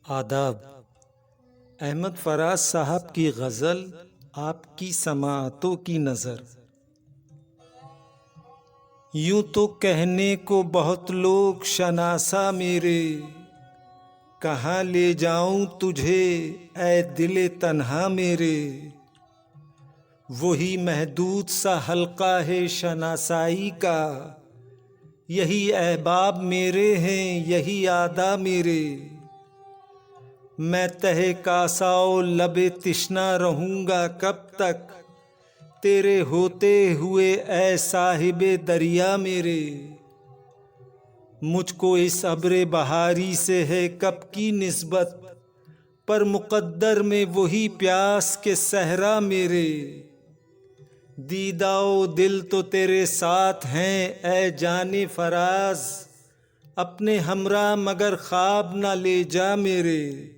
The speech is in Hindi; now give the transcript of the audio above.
आदाब। अहमद फराज साहब की गज़ल आपकी समाअतों की नज़र। यूं तो कहने को बहुत लोग शनासा मेरे, कहाँ ले जाऊं तुझे ऐ दिले तन्हा मेरे। वही महदूद सा हल्का है शनासाई का, यही अहबाब मेरे हैं यही आदा मेरे। मैं तहे कासाओ लबे तिश्ना रहूँगा कब तक, तेरे होते हुए ऐ साहिबे दरिया मेरे। मुझको इस अब्रे बहारी से है कब की निस्बत, पर मुक़द्दर में वही प्यास के सहरा मेरे। दीदाओ दिल तो तेरे साथ हैं ऐ जाने फराज, अपने हमरा मगर ख्वाब न ले जा मेरे।